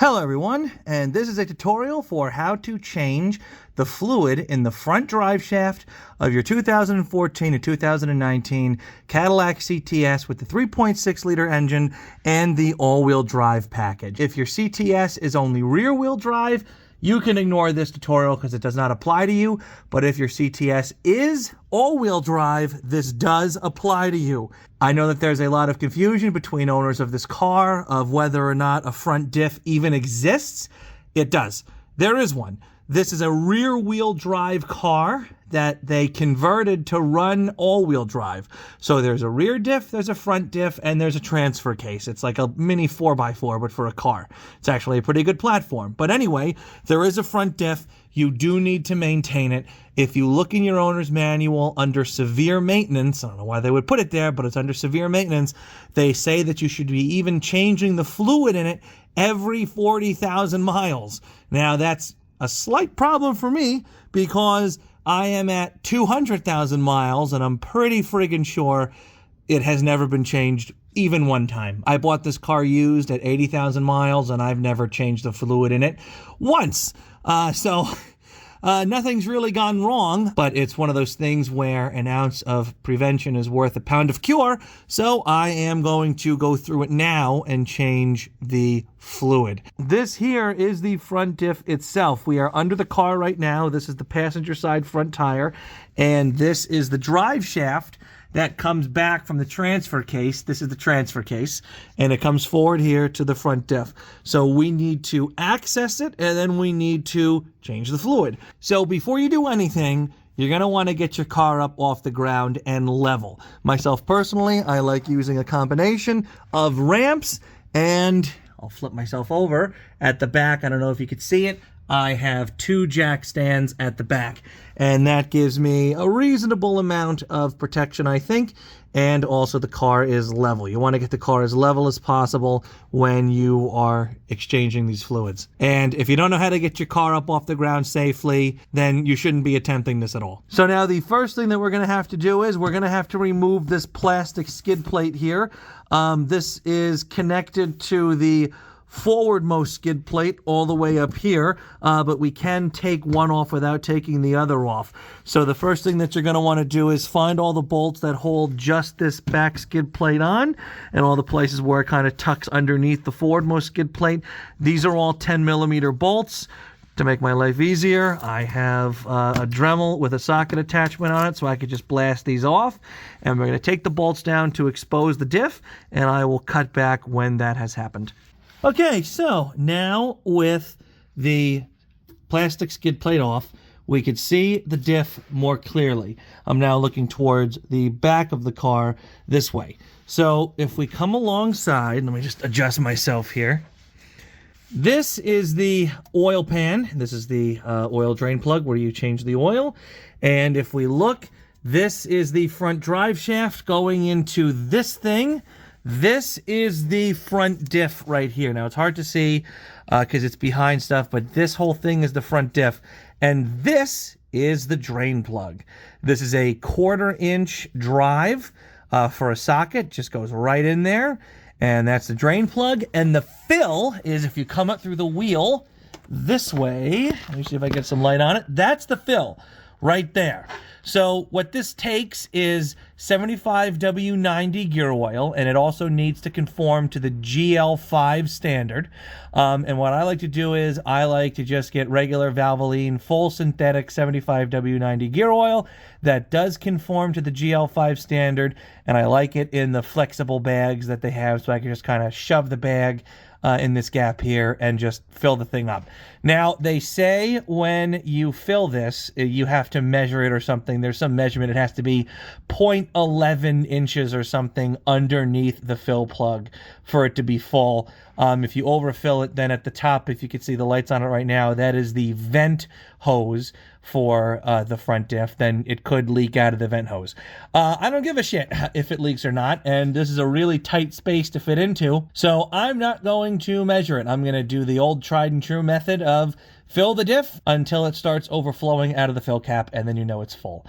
Hello everyone, and this is a tutorial for how to change the fluid in the front drive shaft of your 2014 to 2019 Cadillac CTS with the 3.6 liter engine and the all-wheel drive package. If your CTS is only rear-wheel drive, you can ignore this tutorial because it does not apply to you, but if your CTS is all-wheel drive, this does apply to you. I know that there's a lot of confusion between owners of this car of whether or not a front diff even exists. It does. There is one. This is a rear-wheel drive car that they converted to run all-wheel drive. So there's a rear diff, there's a front diff, and there's a transfer case. It's like a mini 4x4, but for a car. It's actually a pretty good platform. But anyway, there is a front diff. You do need to maintain it. If you look in your owner's manual under severe maintenance, I don't know why they would put it there, but it's under severe maintenance, they say that you should be even changing the fluid in it every 40,000 miles. Now, that's a slight problem for me because I am at 200,000 miles and I'm pretty friggin' sure it has never been changed even one time. I bought this car used at 80,000 miles and I've never changed the fluid in it once. Nothing's really gone wrong, but it's one of those things where an ounce of prevention is worth a pound of cure. So I am going to go through it now and change the fluid. This here is the front diff itself. We are under the car right now. This is the passenger side front tire, and this is the drive shaft that comes back from the transfer case. This is the transfer case, and it comes forward here to the front diff. So we need to access it, and then we need to change the fluid. So before you do anything, you're going to want to get your car up off the ground and level. Myself personally, I like using a combination of ramps, and I'll flip myself over at the back. I don't know if you could see it. I have 2 jack stands at the back, and that gives me a reasonable amount of protection, I think, and also the car is level. You want to get the car as level as possible when you are exchanging these fluids. And if you don't know how to get your car up off the ground safely, then you shouldn't be attempting this at all. So now the first thing that we're going to have to do is we're going to have to remove this plastic skid plate here. This is connected to the forwardmost skid plate all the way up here, but we can take one off without taking the other off. So the first thing that you're going to want to do is find all the bolts that hold just this back skid plate on, and all the places where it kind of tucks underneath the forwardmost skid plate. These are all 10mm bolts. To make my life easier, I have a Dremel with a socket attachment on it, so I could just blast these off. And we're going to take the bolts down to expose the diff, and I will cut back when that has happened. Okay, so now with the plastic skid plate off, we could see the diff more clearly. I'm now looking towards the back of the car this way. So if we come alongside, let me just adjust myself here. This is the oil pan. This is the oil drain plug where you change the oil. And if we look, this is the front drive shaft going into this thing. This is the front diff right here. Now, it's hard to see because it's behind stuff, but this whole thing is the front diff. And this is the drain plug. This is a 1/4-inch drive for a socket. Just goes right in there. And that's the drain plug. And the fill is, if you come up through the wheel this way, let me see if I get some light on it. That's the fill right there. So what this takes is 75 W90 gear oil, and it also needs to conform to the GL5 standard. And what I like to do is I like to just get regular Valvoline full synthetic 75 W90 gear oil that does conform to the GL5 standard, and I like it in the flexible bags that they have, so I can just kind of shove the bag in this gap here and just fill the thing up. Now, they say when you fill this, you have to measure it or something. There's some measurement. It has to be 0.11 inches or something underneath the fill plug for it to be full. If you overfill it, then at the top, if you can see the lights on it right now, that is the vent hose for the front diff. Then it could leak out of the vent hose. I don't give a shit if it leaks or not, and this is a really tight space to fit into, so I'm not going to measure it. I'm going to do the old tried and true method of fill the diff until it starts overflowing out of the fill cap, and then you know it's full.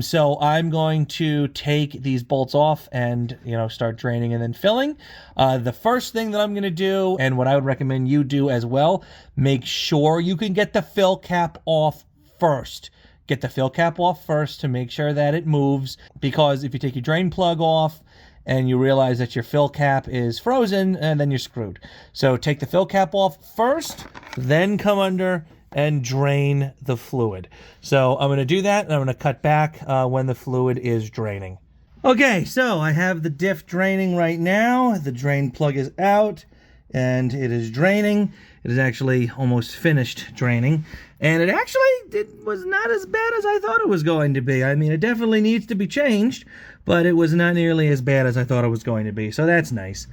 So I'm going to take these bolts off and, start draining and then filling. The first thing that I'm going to do, and what I would recommend you do as well, make sure you can get the fill cap off first. Get the fill cap off first to make sure that it moves, because if you take your drain plug off and you realize that your fill cap is frozen, and then you're screwed. So take the fill cap off first, then come under and drain the fluid. So I'm going to do that, and I'm going to cut back when the fluid is draining. Okay, so I have the diff draining right now. The drain plug is out, and it is draining. It is actually almost finished draining. And it was not as bad as I thought it was going to be. I mean, it definitely needs to be changed, but it was not nearly as bad as I thought it was going to be. So that's nice.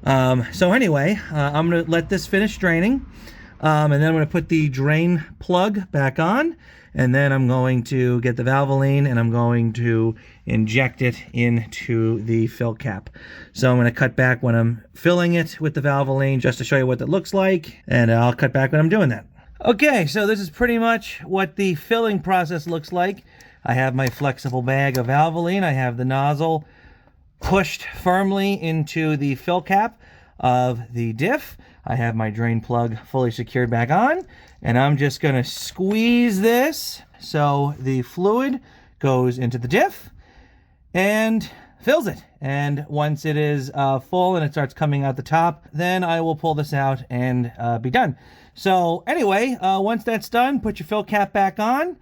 So anyway, I'm going to let this finish draining. And then I'm going to put the drain plug back on. And then I'm going to get the Valvoline and I'm going to inject it into the fill cap. So I'm going to cut back when I'm filling it with the Valvoline just to show you what that looks like. And I'll cut back when I'm doing that. Okay, so this is pretty much what the filling process looks like. I have my flexible bag of Valvoline. I have the nozzle pushed firmly into the fill cap of the diff. I have my drain plug fully secured back on, and I'm just going to squeeze this so the fluid goes into the diff and fills it. And once it is full and it starts coming out the top, then I will pull this out and be done. So anyway, once that's done, put your fill cap back on,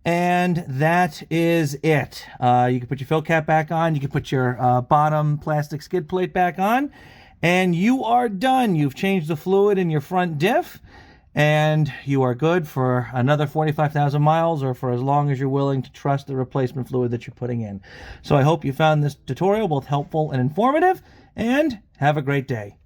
and that is it. You can put your fill cap back on, you can put your bottom plastic skid plate back on, and you are done. You've changed the fluid in your front diff, and you are good for another 45,000 miles, or for as long as you're willing to trust the replacement fluid that you're putting in. So I hope you found this tutorial both helpful and informative, and have a great day.